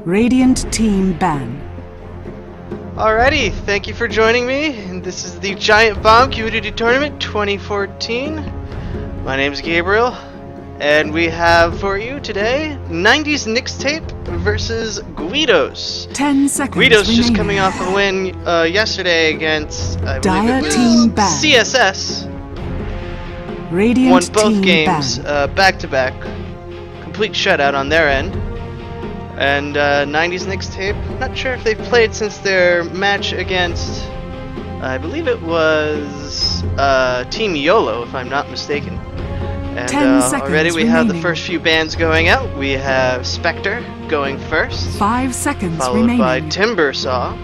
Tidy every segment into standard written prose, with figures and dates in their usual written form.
Radiant team ban. Alrighty, thank you for joining me, and this is the Giantbomb Community Tournament 2014. My name is Gabriel, and we have for you today 90s Nyxtape versus GUIDOS. 10 seconds GUIDOS remaining. just coming off a win yesterday against, I believe it was team ban. CSS. Radiant Won both team games back to back. Complete shutout on their end. And 90s Nyxtape, not sure if they've played since their match against, I believe it was Team YOLO, if I'm not mistaken. And 10 seconds already we have the remaining. first few bands going out. We have Spectre going first, 5 seconds followed remaining. by Timbersaw,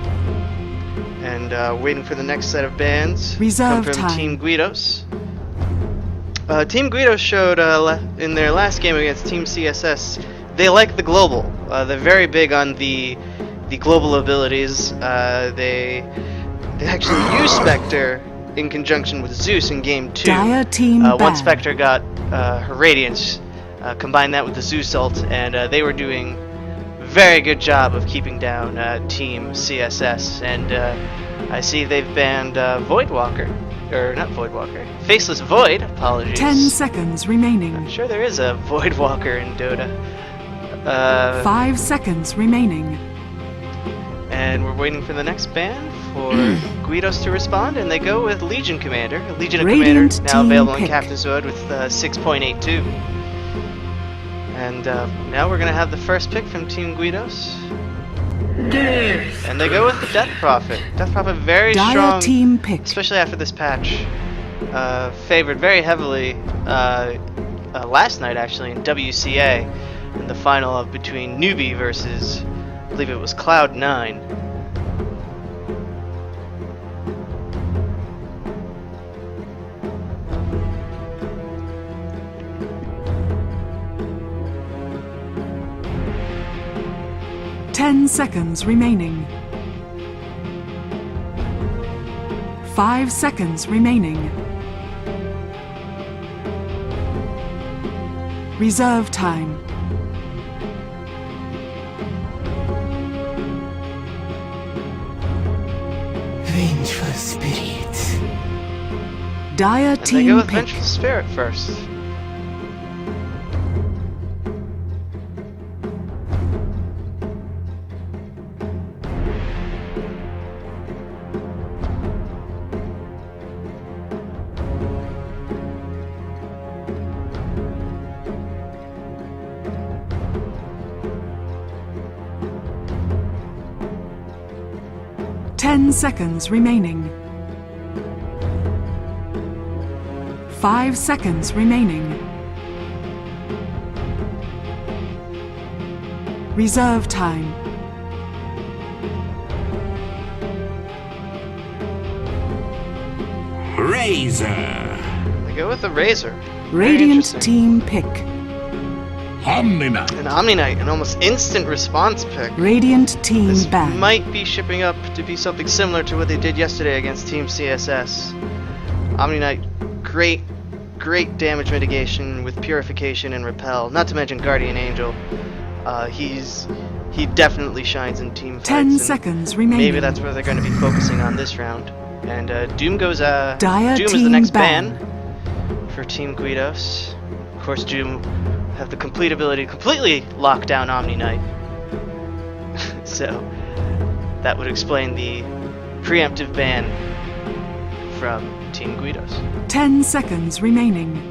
and waiting for the next set of bands Reserve come from time. Team GUIDOS. Team GUIDOS showed in their last game against Team CSS. They like the global. They're very big on the global abilities. They actually used Spectre in conjunction with Zeus in Game 2. Dire team ban. Once Spectre got her Radiance, combined that with the Zeus ult, and they were doing a very good job of keeping down Team CSS. And I see they've banned Voidwalker. Or not Voidwalker. Faceless Void, apologies. 10 seconds remaining. I'm sure there is a Voidwalker in Dota. 5 seconds remaining. And we're waiting for the next ban for GUIDOS to respond, and they go with Legion Commander. Legion of Radiant Commander, now team available in pick. Captain's Mode with 6.82. And now we're going to have the first pick from Team GUIDOS. And they go with the Death Prophet. Death Prophet very Dire strong, team pick. especially after this patch. Favored very heavily last night, actually, in WCA, in the final of between Newbie versus, I believe it was Cloud9. Ten seconds remaining. 5 seconds remaining. Reserve time. Vengeful spirits. Dire And they team go with pick. Vengeful Spirit first. Ten seconds remaining. 5 seconds remaining. Reserve time. Razor. They go with the Razor. Very Radiant interesting. team pick. Omni-Knight. An Omni-Knight, an almost instant response pick. Radiant team This ban. might be shipping up to be something similar to what they did yesterday against Team CSS. Omni-Knight, great damage mitigation with Purification and Repel, not to mention Guardian Angel. He definitely shines in team fights. 10 and seconds remaining. maybe that's where they're going to be focusing on this round. And Doom goes. Dire Doom is the team next ban. ban for Team GUIDOS. Of course, Doom have the complete ability to completely lock down Omni-Knight. So that would explain the preemptive ban from Team GUIDOS. 10 seconds remaining.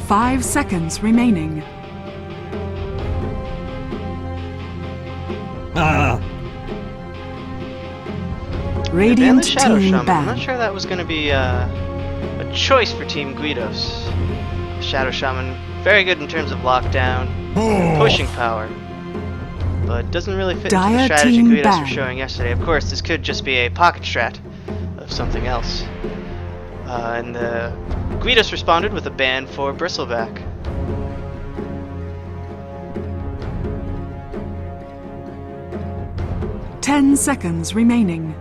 5 seconds remaining. And the Radiant Shadow team Shaman. I'm ban. not sure that was going to be a choice for Team GUIDOS. Shadow Shaman, very good in terms of lockdown, pushing power, but doesn't really fit into the Dire strategy team GUIDOS ban. were showing yesterday. Of course, this could just be a pocket strat of something else. And the GUIDOS responded with a ban for Bristleback. Ten seconds remaining.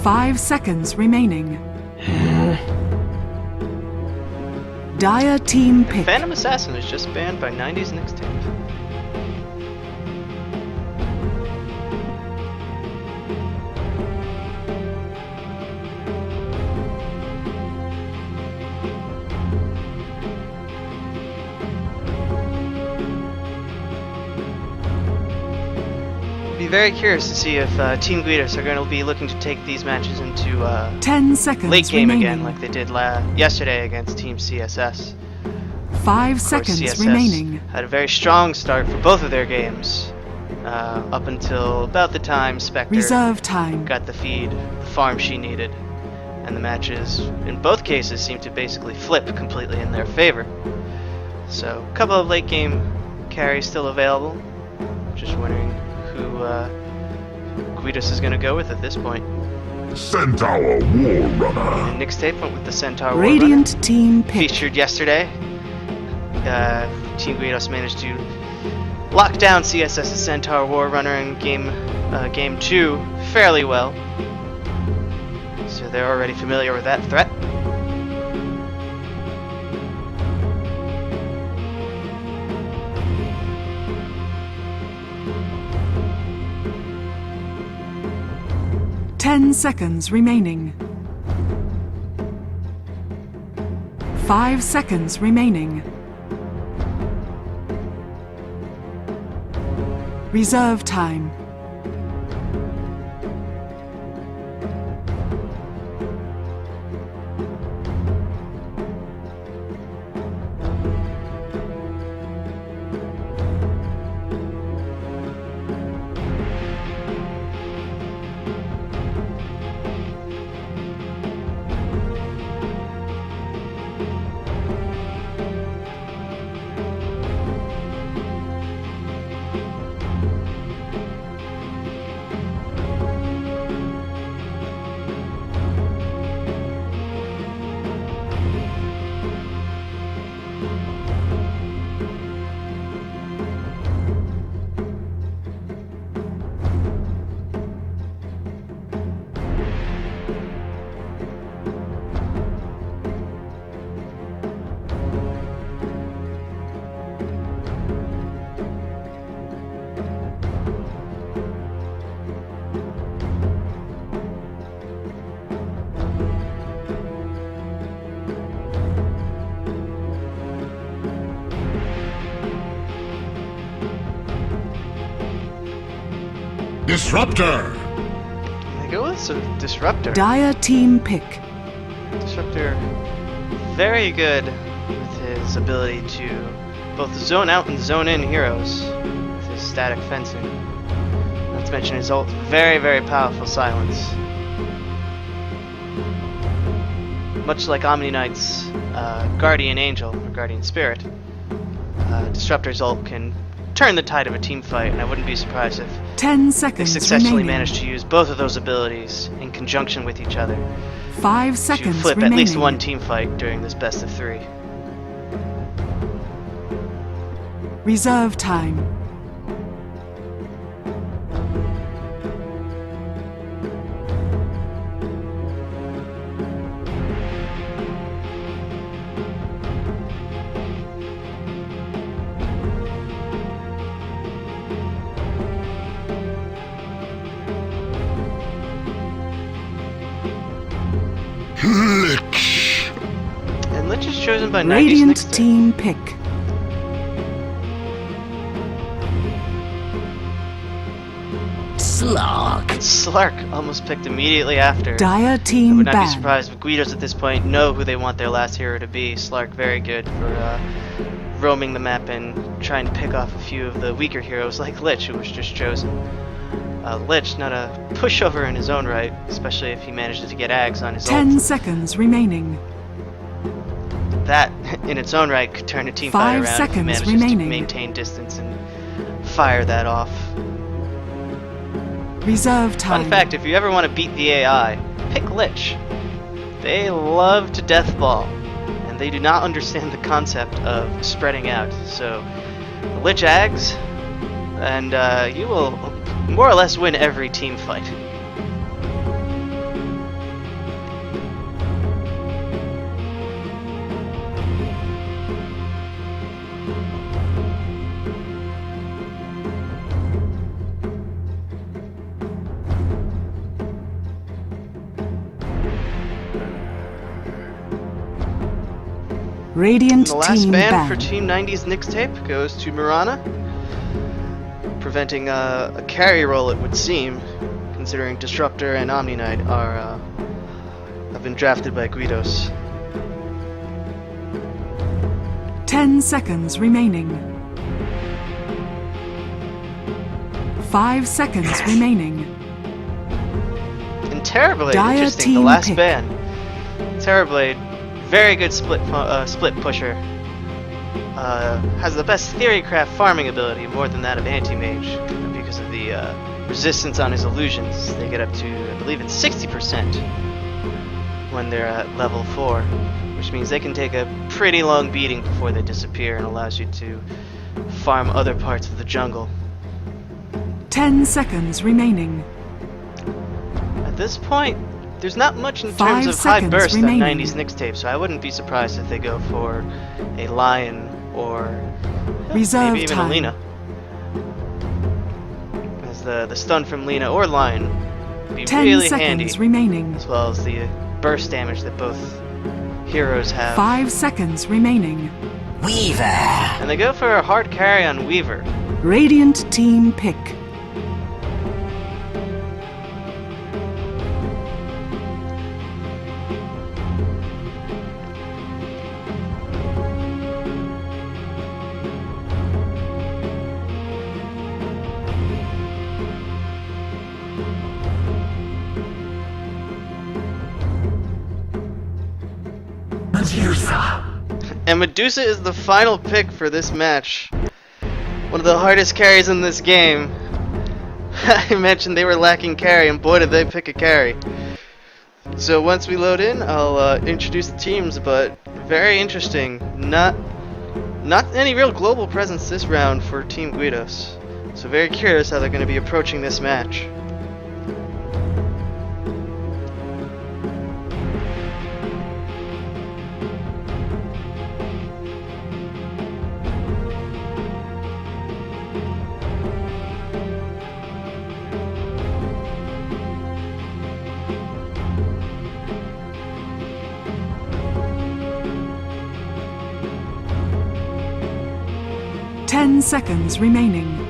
5 seconds remaining. Dire team pick. Phantom Assassin is just banned by 90s Nyxtape. Be very curious to see if Team GUIDOS are going to be looking to take these matches into 10 seconds late game remaining. again, like they did yesterday against Team CSS. 5 Of course, seconds CSS remaining. had a very strong start for both of their games, up until about the time Spectre Reserve time. got the feed, the farm she needed, and the matches in both cases seemed to basically flip completely in their favor. So, a couple of late game carries still available. Just wondering who GUIDOS is going to go with at this point. Centaur War Runner. And Nyxtape went with the Centaur War Radiant Runner. team pick. Featured yesterday. Team GUIDOS managed to lock down CSS's Centaur War Runner in game 2 fairly well. So they're already familiar with that threat. Ten seconds remaining. 5 seconds remaining. Reserve time. Disruptor. They go with some Disruptor. Dire team pick. Disruptor, very good with his ability to both zone out and zone in heroes with his static fencing. Not to mention his ult, very, very powerful silence. Much like Omni Knight's Guardian Angel, or Guardian Spirit, Disruptor's ult can turn the tide of a team fight, and I wouldn't be surprised if 10 they seconds successfully remaining. managed to use both of those abilities in conjunction with each other 5 to seconds flip remaining. at least one team fight during this best of 3. Reserve time. Lich. And Lich is chosen by 90s Radiant Nyxtape. team pick. Slark. Slark almost picked immediately after. Dire I team would not be banned. surprised if GUIDOS at this point know who they want their last hero to be. Slark very good for roaming the map and trying to pick off a few of the weaker heroes like Lich, who was just chosen. Lich, not a pushover in his own right, especially if he manages to get Ags on his 10 ult. seconds remaining. That, in its own right, could turn a team 5 fight around if he seconds manages remaining. to maintain distance and fire that off. Reserve time. Fun fact, if you ever want to beat the AI, pick Lich. They love to deathball, and they do not understand the concept of spreading out. So, Lich Ags, and you will more or less win every team fight. Radiant The last team ban for banned. Team 90s Nyxtape goes to Mirana, preventing a carry roll, it would seem, considering Disruptor and Omni Knight are have been drafted by GUIDOS. 10 seconds remaining. 5 seconds remaining. And Terrorblade, Dire interesting, the team last pick. ban. Terrorblade, very good split pusher. Has the best Theorycraft farming ability, more than that of Anti-Mage, because of the resistance on his illusions. They get up to, I believe it's 60% when they're at level 4, which means they can take a pretty long beating before they disappear and allows you to farm other parts of the jungle. 10 seconds remaining. At this point, there's not much in 5 terms of high seconds burst remaining. on 90s Nyxtape, so I wouldn't be surprised if they go for a Lion or Reserve maybe even time. a Lina. As the stun from Lina or Lion would be 10 really seconds handy, remaining. as well as the burst damage that both heroes have. 5 seconds remaining. Weaver. And they go for a hard carry on Weaver. Radiant team pick. Medusa. And Medusa is the final pick for this match. One of the hardest carries in this game. I mentioned they were lacking carry, and boy did they pick a carry. So once we load in, I'll introduce the teams, but very interesting. Not any real global presence this round for Team GUIDOS. So very curious how they're going to be approaching this match. Ten seconds remaining.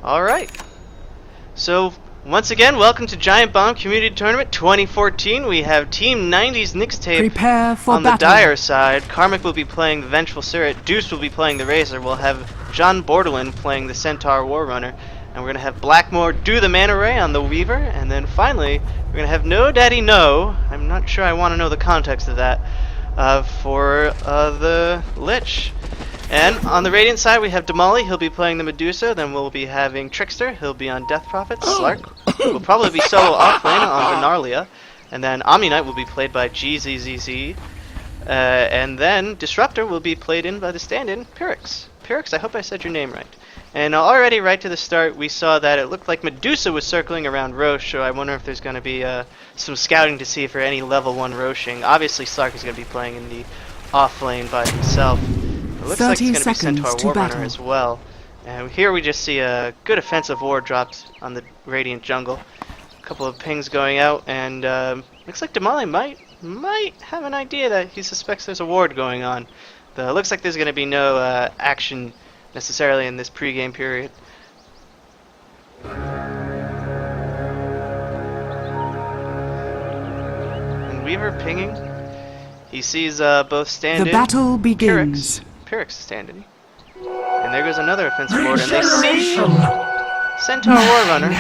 Alright. So, once again, welcome to Giantbomb Community Tournament 2014. We have Team 90s Nyxtape Prepare for on the battle. Dire side. Karmic will be playing the Vengeful Surret. Deuce will be playing the Razor. We'll have John Bordelin playing the Centaur Warrunner. And we're going to have Blackmore do the Mana Ray on the Weaver. And then finally, we're going to have No Daddy No. I'm not sure I want to know the context of that. For the Lich. And on the Radiant side, we have Damali. He'll be playing the Medusa. Then we'll be having Trickster. He'll be on Death Prophet. Slark will probably be solo offlane on Venarlia. And then Omni Knight will be played by GZZZ. And then Disruptor will be played in by the stand-in, Pyrrhix. Pyrrhix, I hope I said your name right. And already right to the start, we saw that it looked like Medusa was circling around Roche, so I wonder if there's going to be some scouting to see for any level 1 Roshing. Obviously, Slark is going to be playing in the off lane by himself. It looks like it's going to be Centaur Warrunner as well. And here we just see a good offensive ward dropped on the Radiant jungle. A couple of pings going out, and looks like Damali might have an idea that he suspects there's a ward going on. Though it looks like there's going to be no action necessarily in this pre-game period. And Weaver pinging. He sees both stand-in. The battle begins. Pyrrhix is stand-in. And there goes another offensive ward, and they see Centaur Warrunner,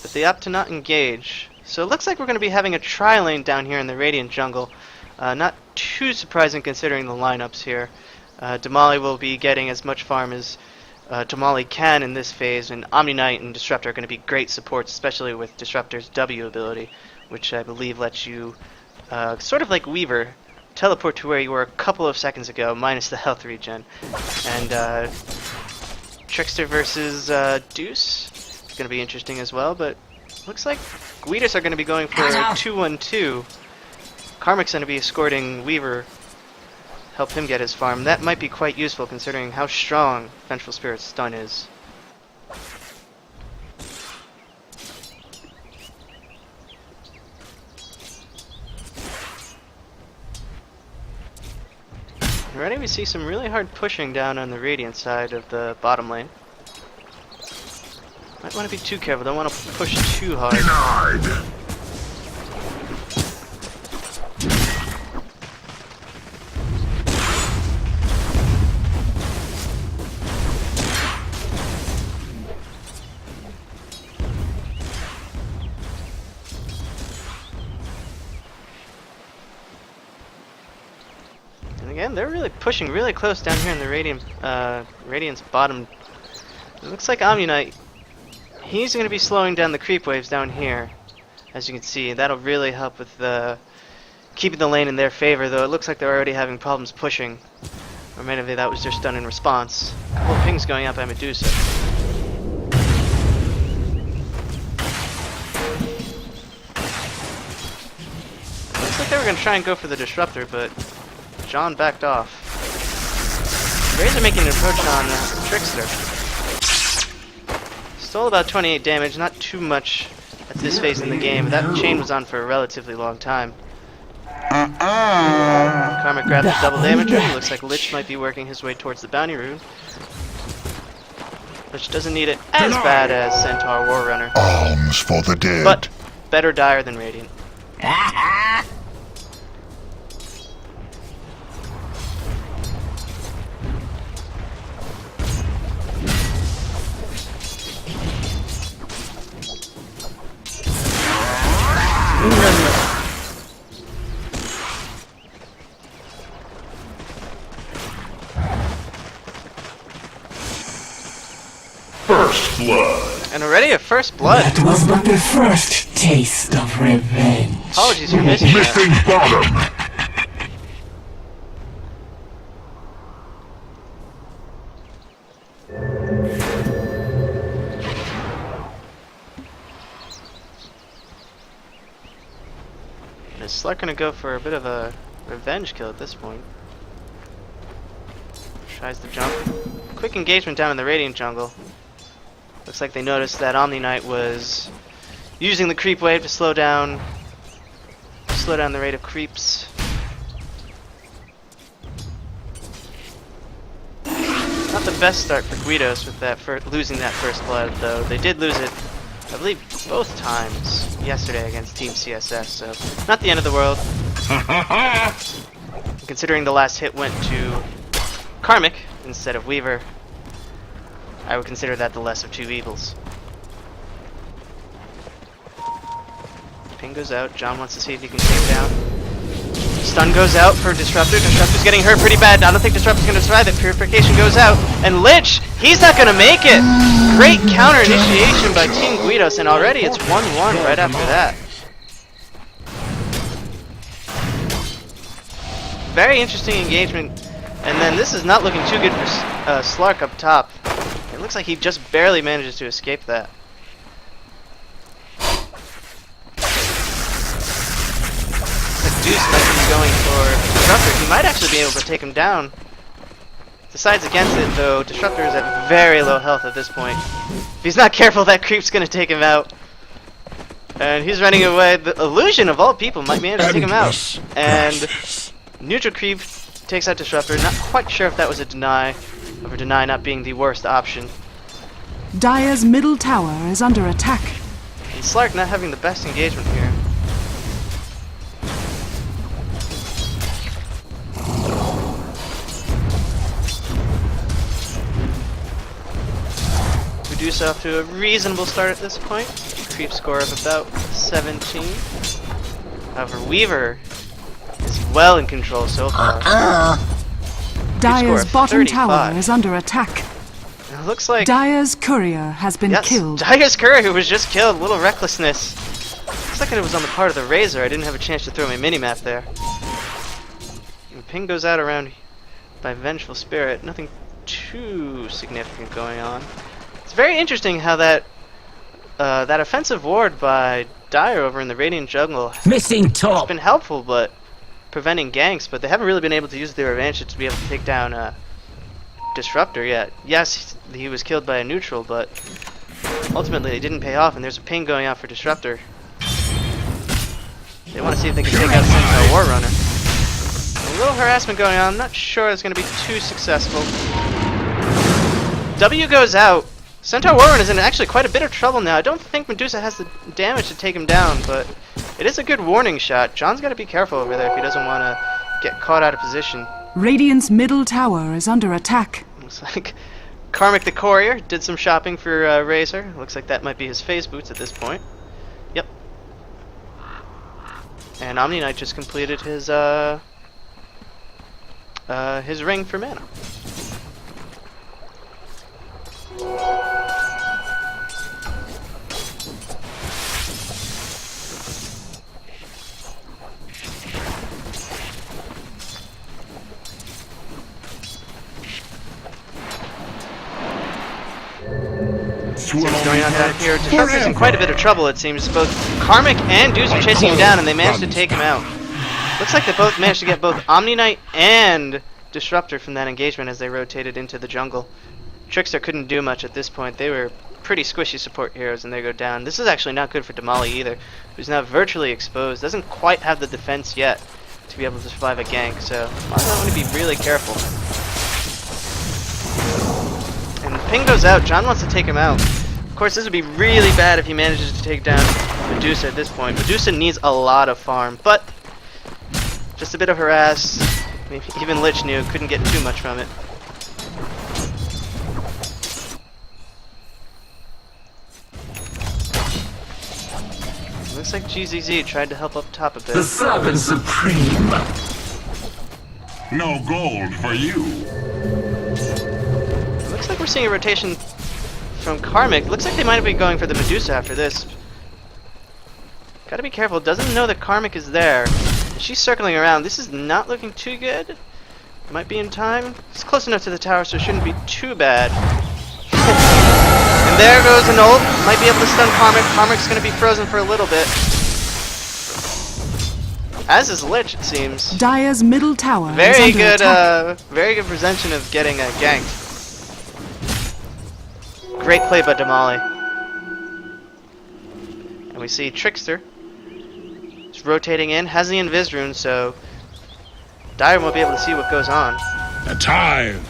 but they opt to not engage. So it looks like we're going to be having a tri-lane down here in the Radiant jungle. Not too surprising considering the lineups here. Damali will be getting as much farm as Damali can in this phase, and Omni Knight and Disruptor are going to be great supports, especially with Disruptor's W ability, which I believe lets you, sort of like Weaver, teleport to where you were a couple of seconds ago, minus the health regen. And Trickster versus Deuce is going to be interesting as well, but looks like GUIDOS are going to be going for a 2-1-2. Karmic's going to be escorting Weaver, help him get his farm. That might be quite useful considering how strong Vengeful Spirit's stun is. Already we see some really hard pushing down on the Radiant side of the bottom lane. Might want to be too careful, don't want to push too hard. Denied. Again, they're really pushing really close down here in the Radiant's bottom. It looks like Omni Knight, he's going to be slowing down the creep waves down here. As you can see, that'll really help with keeping the lane in their favor, though it looks like they're already having problems pushing. Or maybe that was just done in response. A couple of pings going out by Medusa. Looks like they were going to try and go for the Disruptor, but John backed off. Razor making an approach on Trickster. Stole about 28 damage, not too much at this phase in the game, but that chain was on for a relatively long time. Karmic grabs a double damager. Looks like Lich might be working his way towards the bounty rune. Lich doesn't need it as bad as Centaur War Runner, Alms for the dead. but better dire than Radiant. First blood. And already a first blood. That was but the first taste of revenge. Apologies for missing that. Missing bottom. Is Slark gonna go for a bit of a revenge kill at this point? Tries to jump. Quick engagement down in the Radiant jungle. Looks like they noticed that Omni Knight was using the creep wave to slow down the rate of creeps. Not the best start for GUIDOS with that losing that first blood, though. They did lose it, I believe, both times yesterday against Team CSS, so not the end of the world. Considering the last hit went to Karmic instead of Weaver, I would consider that the less of two evils. Ping goes out. John wants to see if he can take down. Stun goes out for Disruptor. Disruptor's getting hurt pretty bad. I don't think Disruptor's going to survive it. Purification goes out. And Lich, he's not going to make it! Great counter initiation by Team GUIDOS, and already it's 1-1 right after that. Very interesting engagement. And then this is not looking too good for Slark up top. It looks like he just barely manages to escape that. Deuce might be going for Disruptor. He might actually be able to take him down. Decides against it, though. Disruptor is at very low health at this point. If he's not careful, that creep's going to take him out. And he's running away. The Illusion, of all people, might manage to take him out. And neutral creep takes out Disruptor. Not quite sure if that was a deny, over deny not being the worst option. Dire's middle tower is under attack. And Slark not having the best engagement here. Medusa off to a reasonable start at this point. Creep score of about 17. However, Weaver is well in control so far. Dire's of bottom 35. tower is under attack. It looks like Dire's courier has been killed. Dire's courier was just killed. Little recklessness. Looks like it was on the part of the Razor. I didn't have a chance to throw my minimap there. And ping goes out around by Vengeful Spirit. Nothing too significant going on. It's very interesting how that offensive ward by Dire over in the Radiant jungle Missing has top. been helpful, but preventing ganks. But they haven't really been able to use their advantage to be able to take down Disruptor yet. Yes, he was killed by a neutral, but ultimately they didn't pay off. And there's a ping going out for Disruptor. They want to see if they can take out Centaur War Runner. little harassment going on. I'm not sure it's going to be too successful. W goes out. Centaur Warren is in actually quite a bit of trouble now. I don't think Medusa has the damage to take him down, but it is a good warning shot. John's got to be careful over there if he doesn't want to get caught out of position. Radiant's middle tower is under attack. Looks like Karmic the Courier did some shopping for Razor. Looks like that might be his phase boots at this point. Yep. And Omni Knight just completed his ring for mana. What's going on down here? Disruptor's in quite a bit of trouble, it seems. Both Karmic and Deuce are chasing him down, and they managed to take him out. Looks like they both managed to get both Omni Knight and Disruptor from that engagement as they rotated into the jungle. Trickster couldn't do much at this point. They were pretty squishy support heroes, and they go down. This is actually not good for Damali either, who's now virtually exposed. Doesn't quite have the defense yet to be able to survive a gank, so I want to be really careful. And ping goes out. John wants to take him out. Of course, this would be really bad if he manages to take down Medusa at this point. Medusa needs a lot of farm, but just a bit of harass. Maybe even Lich knew, couldn't get too much from it. Looks like GZZ tried to help up top a bit. The Servant Supreme. No gold for you. Looks like we're seeing a rotation from Karmic. Looks like they might be going for the Medusa after this. Gotta be careful. Doesn't know that Karmic is there. She's circling around. This is not looking too good. Might be in time. It's close enough to the tower, so it shouldn't be too bad. And there goes an ult. Might be able to stun Karmic. Karmic's gonna be frozen for a little bit. As is Lich, it seems. Dire's middle tower Very is under good, attack. very good prevention of getting ganked. Great play by Damali. And we see Trickster is rotating in, has the Invis rune, so Dire won't be able to see what goes on. A tithe.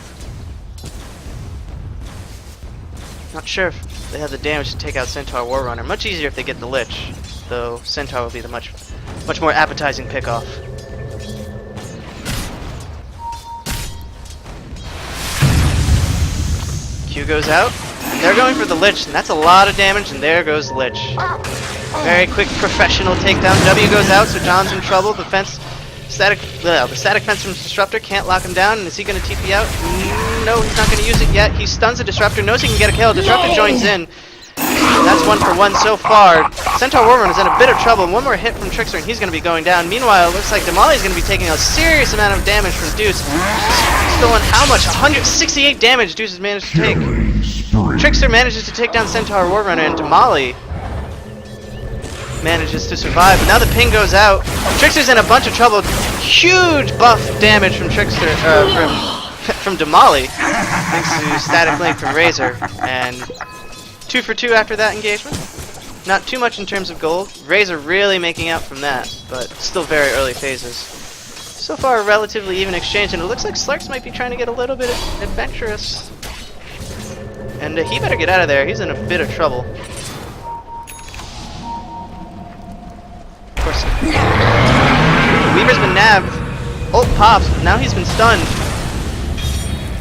Not sure if they have the damage to take out Centaur Warrunner. Much easier if they get the Lich, though Centaur will be the much more appetizing pickoff. Q goes out. They're going for the Lich, and that's a lot of damage, and there goes Lich. Very quick professional takedown. W goes out, so John's in trouble. The static fence from Disruptor can't lock him down, and is he going to TP out? No, he's not going to use it yet. He stuns the Disruptor, knows he can get a kill. Disruptor joins in. That's 1 for 1 so far. Centaur Warrunner is in a bit of trouble. One more hit from Trickster, and he's going to be going down. Meanwhile, it looks like Damali is going to be taking a serious amount of damage from Deuce. Stolen how much? 168 damage Deuce has managed to take. Trickster manages to take down Centaur Warrunner, and Damali manages to survive. But now the ping goes out. Trickster's in a bunch of trouble. Huge buff damage from Trickster, from Damali, thanks to Static Link from Razor, and 2 for 2 after that engagement. Not too much in terms of gold. Razor really making out from that, but still very early phases. So far, a relatively even exchange, and it looks like Slarks might be trying to get a little bit adventurous. And he better get out of there. He's in a bit of trouble. Of course. Weaver's been nabbed. Ult pops. Now he's been stunned.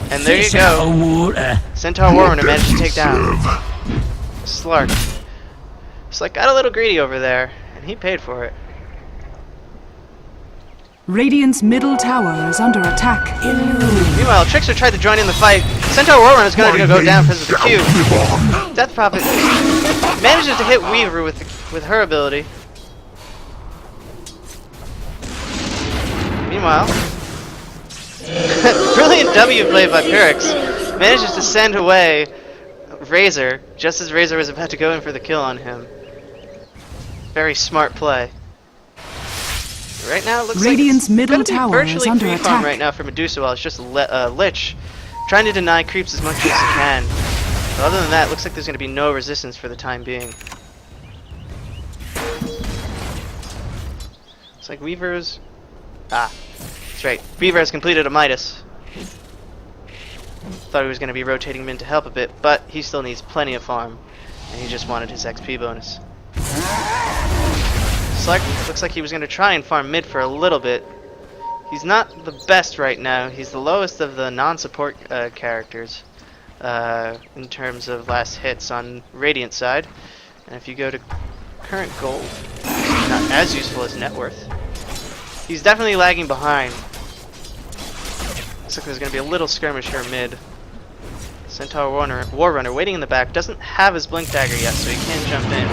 And there you go. Centaur Warrunner managed to take down Slark. Slark got a little greedy over there, and he paid for it. Radiant's middle tower is under attack. Meanwhile, Trickster tried to join in the fight. Centaur Warrunner is going to go down because of the Q. Death Prophet manages to hit Weaver with her ability. Meanwhile, brilliant W play by Pyrrhix manages to send away Razor just as Razor was about to go in for the kill on him. Very smart play. Right now, it looks Radiant's like middle it's tower virtually is under free attack. farm right now for Medusa, while it's just Lich trying to deny creeps as much as he can. But other than that, it looks like there's going to be no resistance for the time being. It's like Weaver's... That's right. Beaver has completed a Midas. Thought he was going to be rotating him in to help a bit, but he still needs plenty of farm. And he just wanted his XP bonus. Slark looks like he was going to try and farm mid for a little bit. He's not the best right now. He's the lowest of the non-support characters in terms of last hits on Radiant side. And if you go to current gold, he's not as useful as net worth. He's definitely lagging behind. Looks like there's going to be a little skirmish here mid. Centaur War Runner waiting in the back. Doesn't have his Blink Dagger yet, so he can't jump in.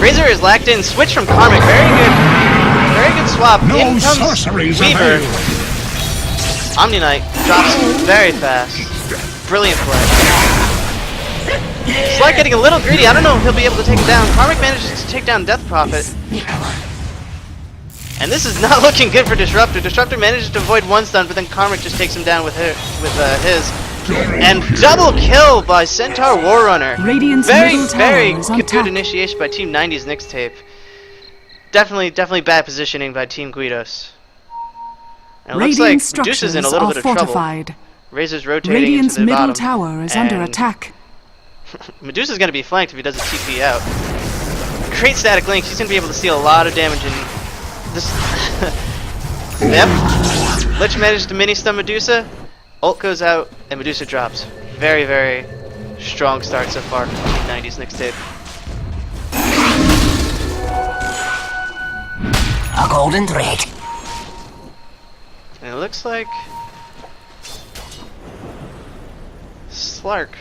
Razor is locked in. Switch from Karmic. Very good swap. No in comes sorceries Weaver. available. Omni Knight drops very fast. Brilliant play. Slight getting a little greedy. I don't know if he'll be able to take him down. Karmic manages to take down Death Prophet. And this is not looking good for Disruptor. Disruptor manages to avoid one stun, but then Karmic just takes him down with his. And double kill by Centaur War Runner. Radiant's Very middle tower is on good top. initiation by Team 90s Nyxtape. Definitely bad positioning by Team GUIDOS. And it looks Radiant like Medusa's structures in a little are bit of trouble. fortified. Razor's rotating Radiant's into the middle bottom. tower is under and attack. Medusa's going to be flanked if he doesn't TP out. Great static link. He's going to be able to steal a lot of damage in this. Yep. Lich managed to mini stun Medusa. Ult goes out and Medusa drops. Very strong start so far from Team 90s Nyxtape. A golden thread. And it looks like Slark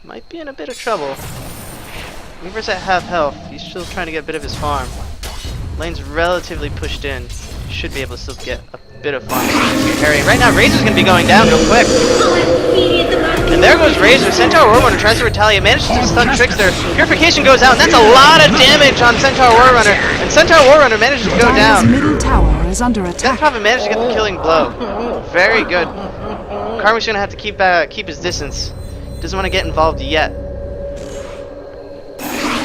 might be in a bit of trouble. Weaver's at half health. He's still trying to get a bit of his farm. Lane's relatively pushed in. Should be able to still get a bit of farm. Right now, Razor's going to be going down real quick. And there goes Razor. Centaur War Runner tries to retaliate. Manages to stun Trickster. Purification goes out, and that's a lot of damage on Centaur War Runner. And Centaur War Runner manages to go Dire's down. middle tower is under Death attack. Prophet managed to get the killing blow. Very good. Karmic's going to have to keep his distance. Doesn't want to get involved yet.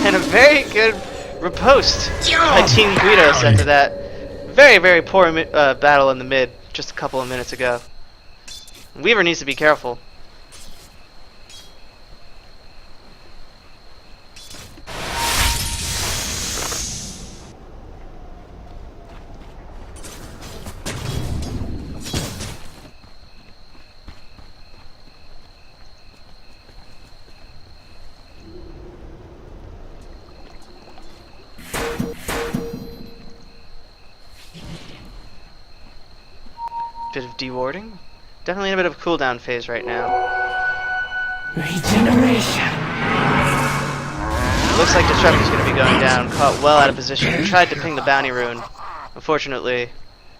And a very good riposte by Team GUIDOS after that. Very poor battle in the mid just a couple of minutes ago. Weaver needs to be careful. Bit of dewarding. Definitely in a bit of a cooldown phase right now. Regeneration. Looks like Disruptor's going to be going down. Caught well out of position. Tried to ping the bounty rune. Unfortunately,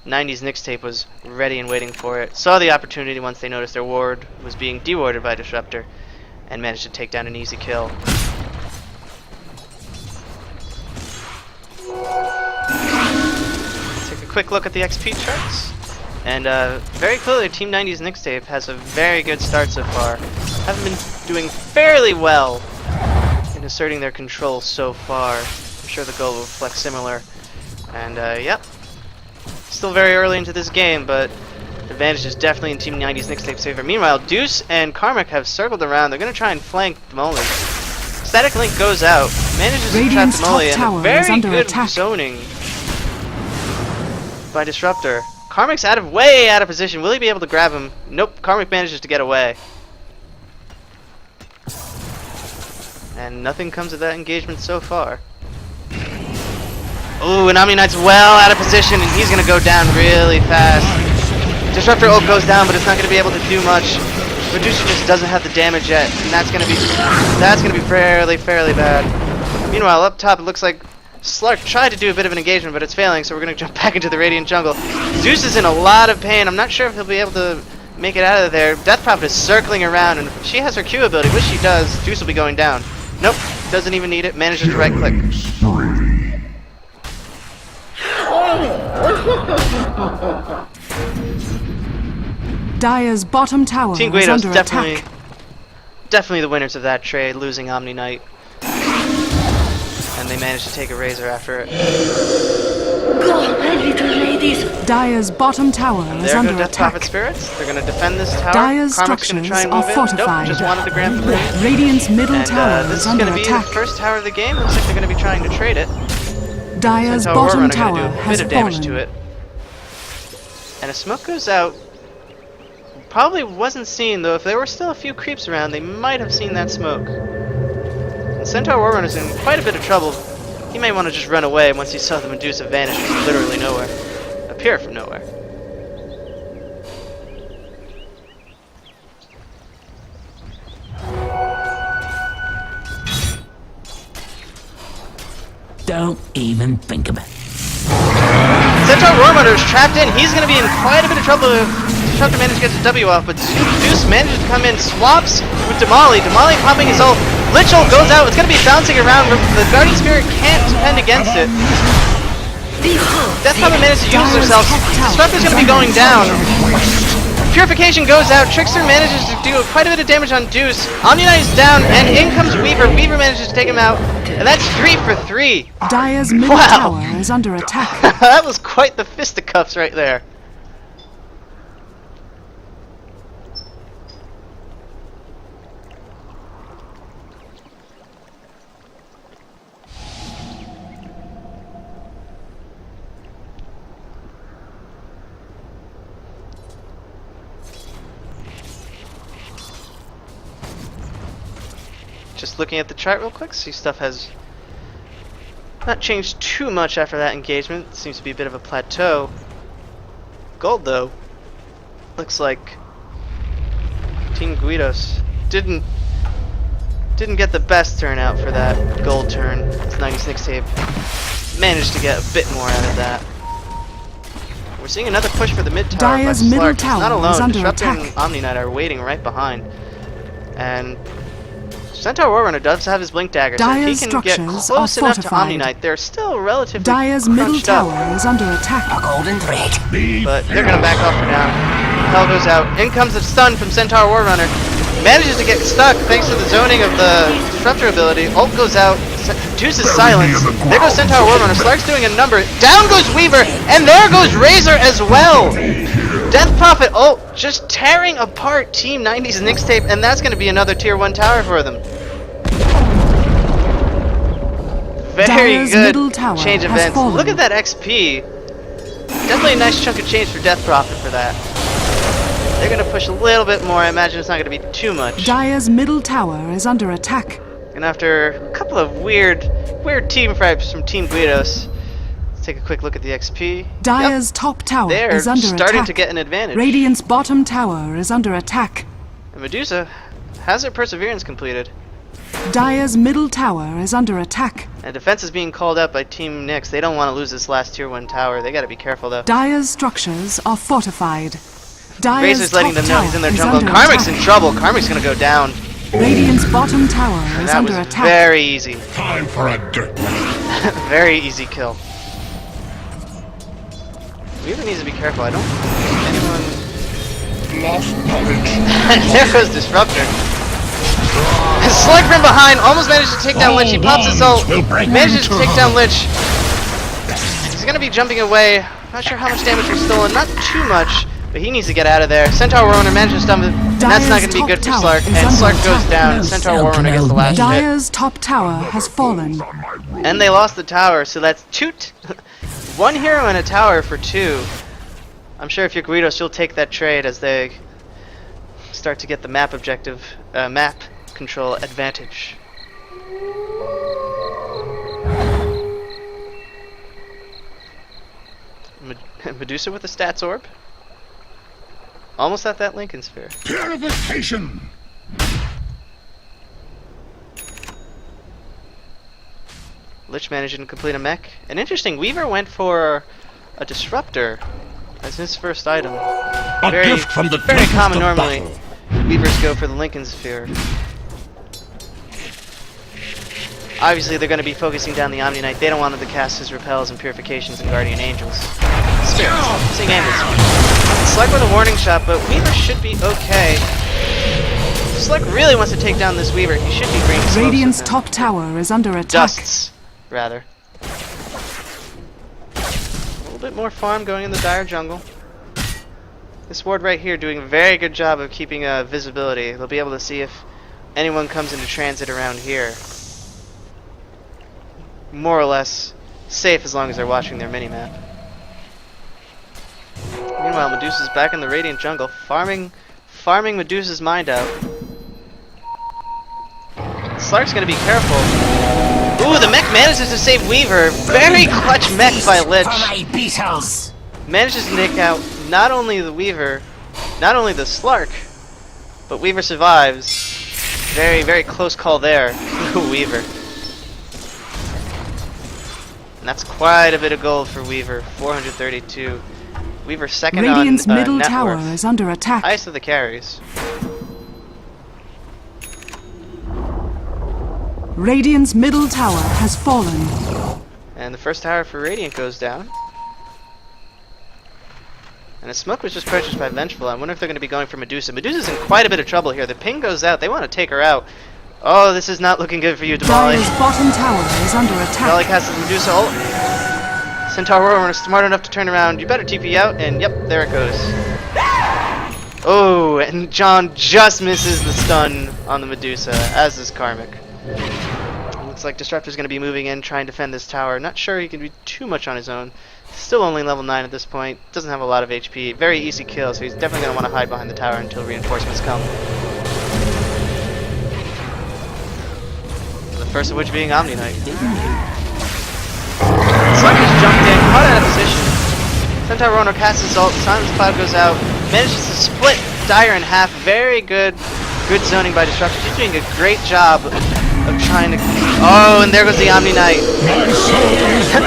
90s Nyxtape was ready and waiting for it. Saw the opportunity once they noticed their ward was being dewarded by Disruptor. And managed to take down an easy kill. Take a quick look at the XP charts. And very clearly, Team 90s Nyxtape has a very good start so far. Haven't been doing fairly well in asserting their control so far. I'm sure the goal will reflect similar. And yep, still very early into this game, but the advantage is definitely in Team 90s Nyxtape's favor. Meanwhile, Deuce and Karmic have circled around. They're going to try and flank Demoli. Static Link goes out, manages to trap Radiant's top Demoli, and tower a is very under good attack. zoning by Disruptor. Karmic's way out of position. Will he be able to grab him? Nope. Karmic manages to get away. And nothing comes of that engagement so far. Ooh, and Omni Knight's well out of position, and he's gonna go down really fast. Disruptor ult goes down, but it's not gonna be able to do much. Medusa just doesn't have the damage yet, and that's gonna be fairly bad. Meanwhile, up top, it looks like Slark tried to do a bit of an engagement, but it's failing, so we're going to jump back into the Radiant jungle. Zeus is in a lot of pain. I'm not sure if he'll be able to make it out of there. Death Prophet is circling around, and she has her Q ability, which she does. Zeus will be going down. Nope, doesn't even need it. Manages to right-click. Dire's bottom tower Team is GUIDOS under attack. definitely the winners of that trade, losing Omni Knight. And they managed to take a Razor after it. Go, my little ladies. Dire's bottom tower is There go under Death attack. Prophet Spirits. They're gonna defend this tower. Dire's Karmic's gonna try structures and are move it. fortified. Nope, just wanted to grab the room. Radiant's middle And tower this is is under gonna be attack. the first tower of the game. Looks like they're gonna be trying to trade it. Dire's Centaur bottom Warrunner tower gonna do a has bit of damage to fallen. it. And a smoke goes out. Probably wasn't seen though. If there were still a few creeps around, they might have seen that smoke. And Centaur Warrunner's in quite a bit of trouble. He may want to just run away once he saw the Medusa vanish from literally nowhere. Appear from nowhere. Don't even think of it. Centaur Warrunner is trapped in. He's going to be in quite a bit of trouble if Disruptor manages to get his W off, but Zeus manages to come in, swaps with Damali. Damali popping his ult. Lich ult goes out. It's going to be bouncing around. The Guardian Spirit can't defend against it. Death Prophet manages to use themselves. Disruptor's going to be going down. Purification goes out. Trickster manages to do quite a bit of damage on Deuce. Omni-Knight is down, and in comes Weaver. Weaver manages to take him out, and that's 3 for 3. Dire's middle Wow. tower is under attack. That was quite the fisticuffs right there. Just looking at the chart real quick, see stuff has not changed too much after that engagement. Seems to be a bit of a plateau. Gold though, looks like Team GUIDOS didn't get the best turnout for that gold turn. It's 90s Nyxtape managed to get a bit more out of that. We're seeing another push for the mid tower. Dire's by middle Slark. He's not tower alone. is under Disruptor attack. and Omni-Knight are waiting right behind, and Centaur Warrunner does have his blink daggers, so if he Dire's can get structures close are enough to fortified. Omni-Knight, they're still relatively Dire's middle crunched up, tower is under attack. A golden thread. but they're gonna back off for now. Hell goes out. In comes the stun from Centaur Warrunner. Manages to get stuck thanks to the zoning of the Disruptor ability. Ult goes out. Deuce is silenced. There goes Centaur Warrunner. Slark's doing a number. Down goes Weaver, and there goes Razor as well. Death Prophet ult just tearing apart Team 90s Nyxtape, and that's gonna be another tier 1 tower for them. Very Dire's good middle tower change of has events. fallen. Look at that XP. Definitely a nice chunk of change for Death Prophet for that. They're going to push a little bit more. I imagine it's not going to be too much. Dire's middle tower is under attack. And after a couple of weird team fights from Team GUIDOS, let's take a quick look at the XP. Dire's top tower They're is under starting attack. to get an advantage. Radiant's bottom tower is under attack. And Medusa has her Perseverance completed. Dire's middle tower is under attack. And defense is being called out by Team Nyx. They don't want to lose this last tier 1 tower. They got to be careful though. Dire's structures are fortified. Dire's Razor's letting top them know he's in their tower is jungle. under Karmic's in attack. trouble. Karmic's going to go down. Radiant's bottom tower And is that under was attack. very easy. Time for a dirt. Very easy kill. Weaver needs to be careful. I don't think anyone... Lost knowledge. There goes Disruptor. Slug from behind, almost managed to take down Lich. He pops his ult, manages to take down Lich. He's gonna be jumping away. Not sure how much damage was stolen, not too much, but he needs to get out of there. Centaur Warrunner manages to stun him, and that's not gonna be good for Slark. And Slark goes down, and Centaur Warrunner gets the last hit. Dire's top tower has fallen. And they lost the tower, so that's one hero and a tower for 2. I'm sure if you're GUIDOS, you'll take that trade as they start to get the map objective, map control advantage. Medusa with the stats orb. Almost at that Lincoln sphere. Purification. Lich managing to complete a mech. And interesting, Weaver went for a disruptor as his first item. A Very, gift from the very tempest common of normally. battle. Weavers go for the Lincoln sphere. Obviously, they're going to be focusing down the Omni-Knight. They don't want him to cast his repels and purifications and guardian angels. Spirits. Seeing angels. Slug with a warning shot, but Weaver should be okay. Slug really wants to take down this Weaver. He should be bringing smokes with Radiant's him. top tower is under attack. Dusts, rather. bit more farm going in the dire jungle. This ward right here doing a very good job of keeping visibility. They'll be able to see if anyone comes into transit around here. More or less safe as long as they're watching their minimap. Meanwhile, Medusa's back in the Radiant jungle, farming Medusa's mind out. Slark's gonna be careful. Ooh, the mech manages to save Weaver. Very clutch mech by Lich. Manages to nick out not only the Weaver, not only the Slark, but Weaver survives. Very, very close call there. Weaver. And that's quite a bit of gold for Weaver. 432. Weaver second Radiant's on middle net tower worth. is under attack. Highest of the carries. Radiant's middle tower has fallen. And the first tower for Radiant goes down. And a smoke was just purchased by Vengeful. I wonder if they're going to be going for Medusa. Medusa's in quite a bit of trouble here. The ping goes out. They want to take her out. Oh, this is not looking good for you, Damali. Dire's bottom tower is under attack. Damali casts Medusa ult. Centaur Warrior is smart enough to turn around. You better TP out, and yep, there it goes. Oh, and John just misses the stun on the Medusa, as is Karmic. Looks like Disruptor's going to be moving in, trying to defend this tower. Not sure he can do too much on his own. Still only level 9 at this point. Doesn't have a lot of HP. Very easy kill, so he's definitely going to want to hide behind the tower until reinforcements come. The first of which being Omni Knight. Slugger's jumped in, caught out of position. Centaur Roner casts his ult, Silence Cloud goes out, manages to split Dire in half. Very good zoning by Disruptor. He's doing a great job of trying to... Oh, and there goes the Omni Knight.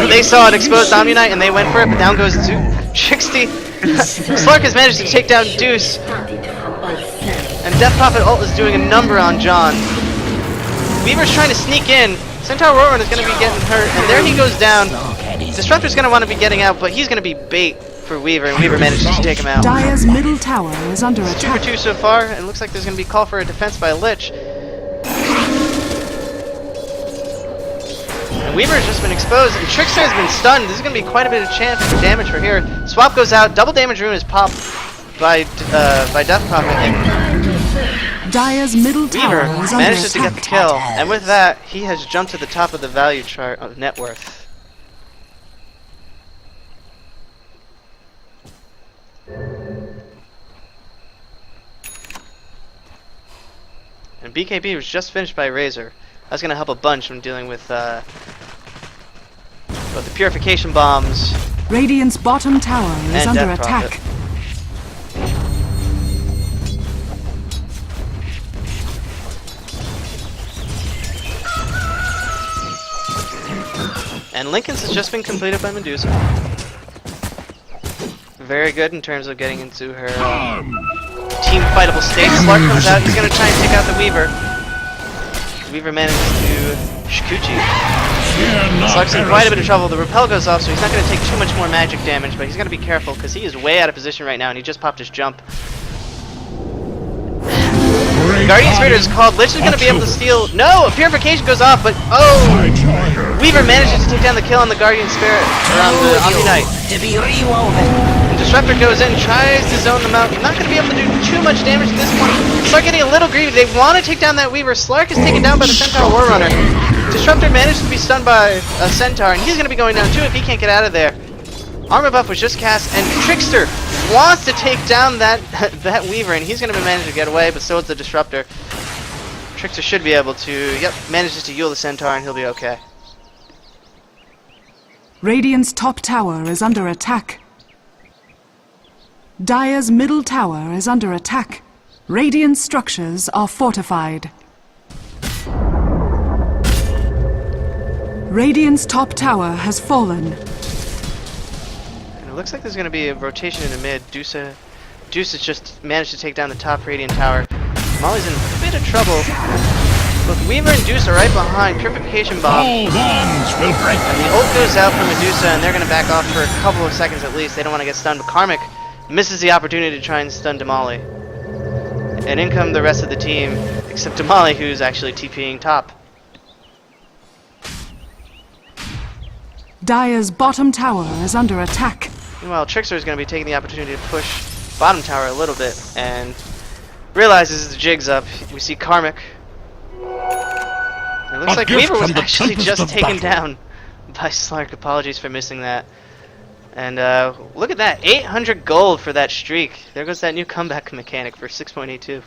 They saw an exposed Omni Knight and they went for it, but down goes Trixie. Slark has managed to take down Deuce. And Death Prophet ult is doing a number on John. Weaver's trying to sneak in. Centaur Roran is going to be getting hurt, and there he goes down. Disruptor's going to want to be getting out, but he's going to be bait for Weaver, and Weaver manages to take him out. Dire's middle tower is under It's 2 attack. for 2 so far, and it looks like there's going to be a call for a defense by Lich. And Weaver has just been exposed, and Trickster has been stunned. This is going to be quite a bit of chance for damage for here. Swap goes out, double damage rune is popped by Death Prophet, and Dire's middle tower Weaver is under manages to get the attack. kill, and with that, he has jumped to the top of the value chart of net worth. And BKB was just finished by Razor. That's going to help a bunch when dealing with the purification bombs Radiant's bottom tower is and under Death attack. Prophet. And Lincoln's has just been completed by Medusa. Very good in terms of getting into her team fightable state. Slark comes out, he's going to try and take out the Weaver. Weaver manages to Shikuchi. Slark's in quite a bit of trouble. The repel goes off, so he's not going to take too much more magic damage, but he's going to be careful because he is way out of position right now and he just popped his jump. Guardian Spirit is called. Lich is going to be able to steal. No! Purification goes off, but oh! Weaver manages to take down the kill on the Guardian Spirit, or on the Omni Knight. And Disruptor goes in, tries to zone them out. Not going to be able to do too much damage at this point. Slark getting a little greedy. They want to take down that Weaver. Slark is taken down by the Centaur War Runner. Disruptor managed to be stunned by a Centaur, and he's going to be going down too if he can't get out of there. Armor buff was just cast, and Trickster wants to take down that Weaver, and he's going to be managed to get away, but so is the Disruptor. Trickster should be able to, yep, manages to heal the Centaur, and he'll be okay. Radiant's top tower is under attack. Dire's middle tower is under attack. Radiant structures are fortified. Radiant's top tower has fallen. And it looks like there's going to be a rotation in the mid. Deuce has just managed to take down the top Radiant tower. Molly's in a bit of trouble. Both Weaver and Deuce are right behind. Purification bomb. All bonds will break. And the ult goes out from Medusa, and they're going to back off for a couple of seconds at least. They don't want to get stunned, but Karmic misses the opportunity to try and stun Damali. And in come the rest of the team, except Damali, who's actually TPing top. Dire's bottom tower is under attack. Meanwhile, Trickster is going to be taking the opportunity to push bottom tower a little bit and realizes the jig's up. We see Karmic. It looks A like gift Weaver was from the actually tempest just of taken battle. down by Slark. Apologies for missing that. And look at that, 800 gold for that streak. There goes that new comeback mechanic for 6.82.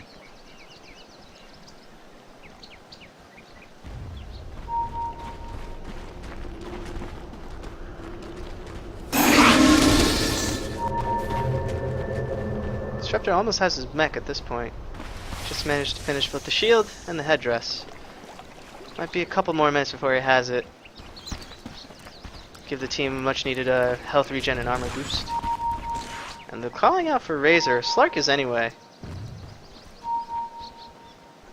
Disruptor almost has his mech at this point. Just managed to finish both the shield and the headdress. Might be a couple more minutes before he has it. Give the team a much needed health regen and armor boost. And they're calling out for Razor. Slark is anyway.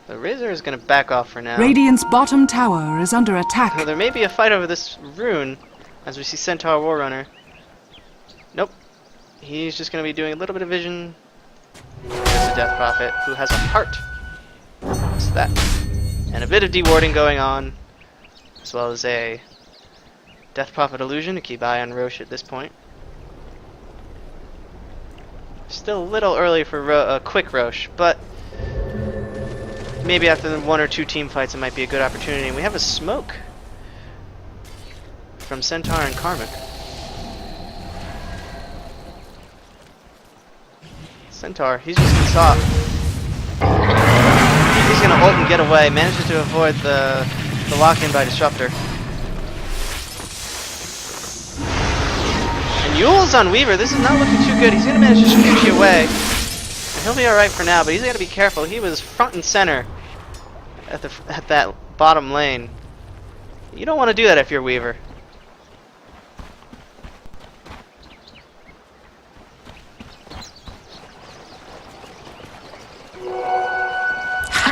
The Razor is going to back off for now. Radiant's bottom tower is under Now, attack. there may be a fight over this rune, as we see Centaur Warrunner. Nope. He's just going to be doing a little bit of vision. There's the Death Prophet, who has a heart. What's that? And a bit of dewarding going on, as well as a Death Prophet illusion to keep eye on Roche at this point. Still a little early for a quick Roche, but maybe after the 1 or 2 team fights it might be a good opportunity. And we have a smoke from Centaur and Karmic. Centaur, he's just gonna stop. He's gonna ult and get away. Manages to avoid the lock-in by Disruptor. And Yule's on Weaver. This is not looking too good. He's gonna manage to scooch away. And he'll be alright for now, but he's gotta be careful. He was front and center at that bottom lane. You don't want to do that if you're Weaver.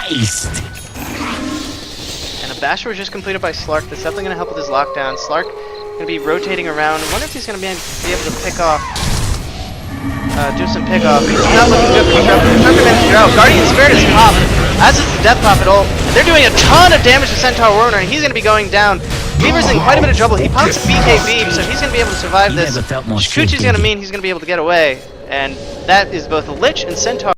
Heist! And a basher was just completed by Slark. That's definitely going to help with his lockdown. Slark going to be rotating around. I wonder if he's going to be able to pick off, do some pick off. He's not looking good for Disruptor. Disruptor managed to get out. Guardian Spirit is popped, as is the Death Prophet ult. They're doing a ton of damage to Centaur Warrunner, and he's going to be going down. Weaver's in quite a bit of trouble. He pops a BKB, so he's going to be able to survive this. Never felt more Shikuchi's going to mean he's going to be able to get away, and that is both a Lich and Centaur.